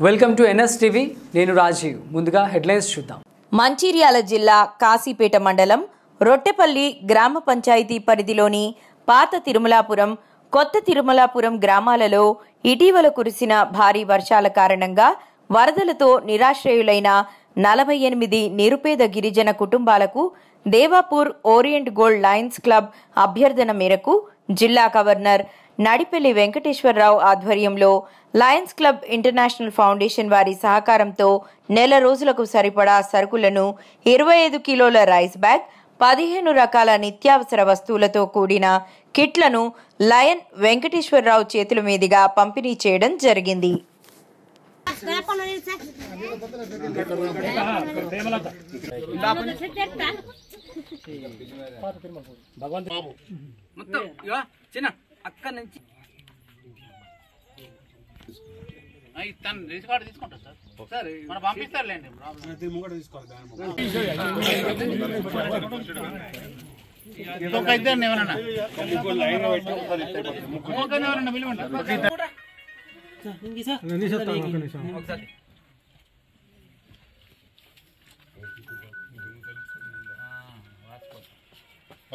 Welcome to NS TV. నేను రాజీవ్. ముందుగా headlines చూద్దాం. మంచిర్యాల జిల్లా కాశీపేట మండలం రొట్టెపల్లి గ్రామ పంచాయతీ పరిధిలోని పాత తిరుమలాపురం, కొత్త తిరుమలాపురం గ్రామాలలో ఇటీవల కురిసిన భారీ వర్షాల కారణంగా వరదలతో నిరాశ్రయులైన 48 నిరుపేద గిరిజన కుటుంబాలకు Devapur orient gold Lions club అభ్యర్థన మేరకు జిల్లా గవర్నర్ నడిపెల్లి వెంకటేశ్వరరావు ఆధ్వర్యంలో లయన్స్ క్లబ్ ఇంటర్నేషనల్ ఫౌండేషన్ వారి సహకారంతో నెల రోజులకు సరిపడా సరుకులను 25 కిలోల రైస్ బ్యాగ్, 15 రకాల నిత్యావసర వస్తువులతో కూడిన కిట్లను లయన్ వెంకటేశ్వరరావు చేతుల మీదుగా పంపిణీ చేయడం జరిగింది.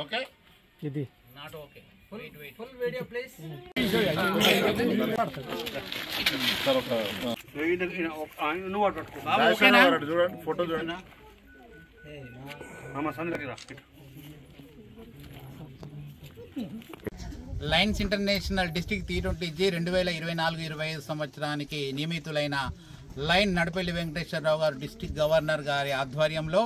Okay. ఇది Not okay. full video please. Photo చూడండి. లయన్స్ ఇంటర్నేషనల్ డిస్ట్రిక్ట్ T20G 2024-25 సంవత్సరానికి నియమితులైన లయన్ నడిపెల్లి వెంకటేశ్వరరావు గారు డిస్ట్రిక్ట్ గవర్నర్ గారి ఆధ్వర్యంలో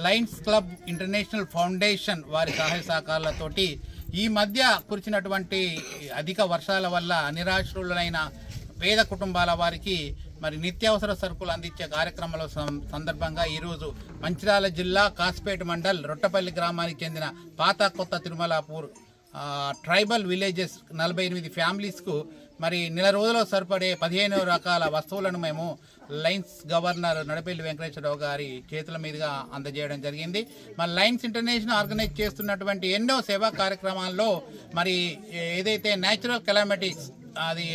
లయన్స్ క్లబ్ ఇంటర్నేషనల్ ఫౌండేషన్ వారి సహాయ సహకారాలతోటి ఈ మధ్య కురిసినటువంటి అధిక వర్షాల వల్ల నిరాశ్రులైన పేద కుటుంబాల వారికి మరి నిత్యావసర సరుకులు అందించే కార్యక్రమంలో సందర్భంగా ఈరోజు మంచిర్యాల జిల్లా కాశీపేట మండల్ రొట్టపల్లి గ్రామానికి చెందిన పాత కొత్త తిరుమలాపూర్ ట్రైబల్ విలేజెస్ 48 ఫ్యామిలీస్కు మరి నెల రోజుల్లో సరిపడే 15 రకాల వస్తువులను మేము లయన్స్ గవర్నర్ నడిపెల్లి వెంకటేశ్వరరావు గారి చేతుల మీదుగా అందజేయడం జరిగింది. మరి లయన్స్ ఇంటర్నేషనల్ ఆర్గనైజ్ చేస్తున్నటువంటి ఎన్నో సేవా కార్యక్రమాల్లో మరి ఏదైతే న్యాచురల్ కెలామిటీస్ అది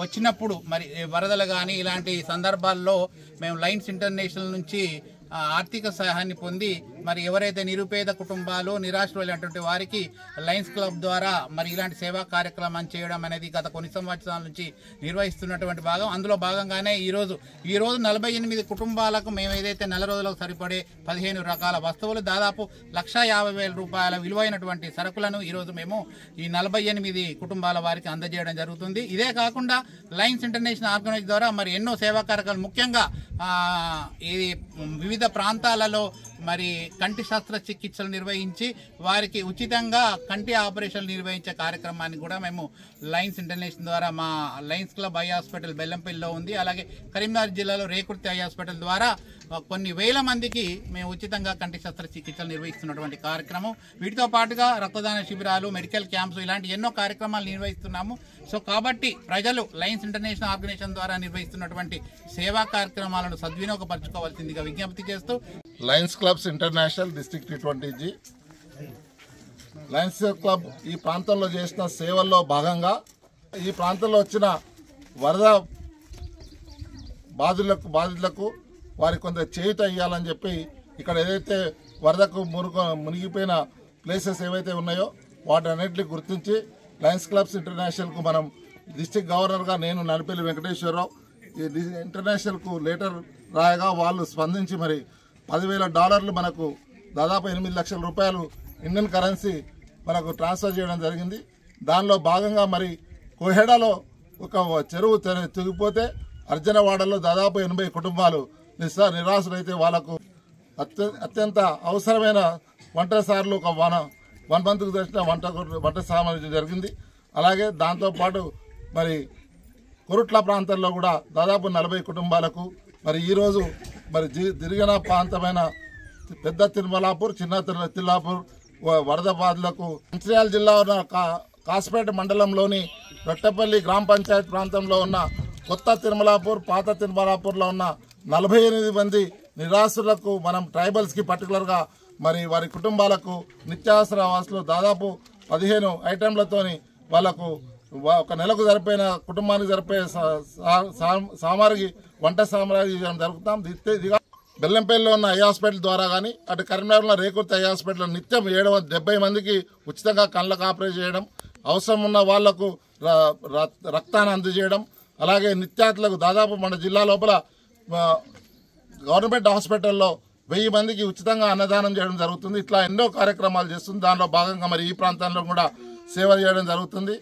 వచ్చినప్పుడు మరి వరదలు కానీ ఇలాంటి సందర్భాల్లో మేము లయన్స్ ఇంటర్నేషనల్ నుంచి ఆర్థిక సహాయాన్ని పొంది మరి ఎవరైతే నిరుపేద కుటుంబాలు నిరాశ్రయులైనటువంటి వారికి లయన్స్ క్లబ్ ద్వారా మరి ఇలాంటి సేవా కార్యక్రమాన్ని చేయడం అనేది గత కొన్ని సంవత్సరాల నుంచి నిర్వహిస్తున్నటువంటి భాగం. అందులో భాగంగానే ఈరోజు 48 కుటుంబాలకు మేము ఏదైతే నెల రోజులకు సరిపడే 15 రకాల వస్తువులు దాదాపు 1,50,000 రూపాయల విలువైనటువంటి సరుకులను ఈరోజు మేము ఈ 48 కుటుంబాల వారికి అందజేయడం జరుగుతుంది. ఇదే కాకుండా లయన్స్ ఇంటర్నేషనల్ ఆర్గనైజ్ ద్వారా మరి ఎన్నో సేవా కార్యక్రమాలు, ముఖ్యంగా ఇది వివిధ ప్రాంతాలలో మరి కంటి శస్త్రచికిత్సలు నిర్వహించి వారికి ఉచితంగా కంటి ఆపరేషన్లు నిర్వహించే కార్యక్రమాన్ని కూడా మేము లయన్స్ ఇంటర్నేషనల్ ద్వారా మా లయన్స్ క్లబ్ ఐ హాస్పిటల్ బెల్లంపల్లిలో ఉంది. అలాగే కరీంనగర్ జిల్లాలో రేకుర్తి ఐ హాస్పిటల్ ద్వారా కొన్ని వేల మందికి మేము ఉచితంగా కంటి శస్త్రచికిత్సలు నిర్వహిస్తున్నటువంటి కార్యక్రమం. వీటితో పాటుగా రక్తదాన శిబిరాలు, మెడికల్ క్యాంప్స్ ఇలాంటి ఎన్నో కార్యక్రమాలు నిర్వహిస్తున్నాము. సో కాబట్టి ప్రజలు లయన్స్ ఇంటర్నేషనల్ ఆర్గనైజేషన్ ద్వారా నిర్వహిస్తున్నటువంటి సేవా కార్యక్రమాలను సద్వినియోగపరచుకోవాల్సిందిగా విజ్ఞప్తి చేస్తూ Lions clubs international district T20G Lions club ఈ ప్రాంతంలో చేసిన సేవల్లో భాగంగా ఈ ప్రాంతంలో వచ్చిన వరద బాధితులకు వారికి కొంత చేయూత ఇవ్వాలని చెప్పి ఇక్కడ ఏదైతే వరదకు మునిగిపోయిన ప్లేసెస్ ఏవైతే ఉన్నాయో వాటన్నిటిని గుర్తించి లయన్స్ క్లబ్స్ ఇంటర్నేషనల్కు మనం డిస్ట్రిక్ట్ గవర్నర్గా నేను నడిపెల్లి వెంకటేశ్వరరావు ఈ ఇంటర్నేషనల్కు లెటర్ రాయగా వాళ్ళు స్పందించి మరి $10,000 మనకు దాదాపు 8 లక్షల రూపాయలు ఇండియన్ కరెన్సీ మనకు ట్రాన్స్ఫర్ చేయడం జరిగింది. దానిలో భాగంగా మరి కోహెడాలో ఒక చెరువు తెగిపోతే అర్జనవాడలో దాదాపు 80 కుటుంబాలు నిరాశలైతే వాళ్లకు అత్యంత అవసరమైన వంట సార్లు ఒక 1 మంత్కు తెచ్చిన వంట సామాన్ జరిగింది. అలాగే దాంతోపాటు మరి కొరుట్ల ప్రాంతంలో కూడా దాదాపు 40 కుటుంబాలకు మరి ఈరోజు మరి గిరిజన ప్రాంతమైన పెద్ద తిరుమలాపూర్, చిన్న తిరుమలాపూర్ వరద బాధితులకు మంచిర్యాల జిల్లా ఉన్న కాశీపేట మండలంలోని రొట్టెపల్లి గ్రామ పంచాయతీ ప్రాంతంలో ఉన్న కొత్త తిరుమలాపూర్, పాత తిరుమలాపూర్లో ఉన్న 48 మంది నిరాశ్రులకు మనం ట్రైబల్స్కి పర్టికులర్గా మరి వారి కుటుంబాలకు నిత్యావసర వస్తువులు దాదాపు 15 ఐటెంలతోని వాళ్లకు ఒక నెలకు సరిపోయిన కుటుంబానికి సరిపోయే సామాగ్రి వంట సామాగ్రి ఇవ్వడం జరుగుతాం. ఇదిగా బెల్లంపల్లిలో ఉన్న ఐ హాస్పిటల్ ద్వారా కానీ అటు కరీంనగర్లో రేకుర్తి ఐ హాస్పిటల్లో నిత్యం 70 మందికి ఉచితంగా కళ్ళకు ఆపరేషన్ చేయడం, అవసరం ఉన్న వాళ్లకు రక్తాన్ని అందజేయడం, అలాగే నిత్యాతులకు దాదాపు మన జిల్లా లోపల గవర్నమెంట్ హాస్పిటల్లో 1000 మందికి ఉచితంగా అన్నదానం చేయడం జరుగుతుంది. ఇట్లా ఎన్నో కార్యక్రమాలు చేస్తుంది. దానిలో భాగంగా మరి ఈ ప్రాంతంలో కూడా సేవ చేయడం జరుగుతుంది.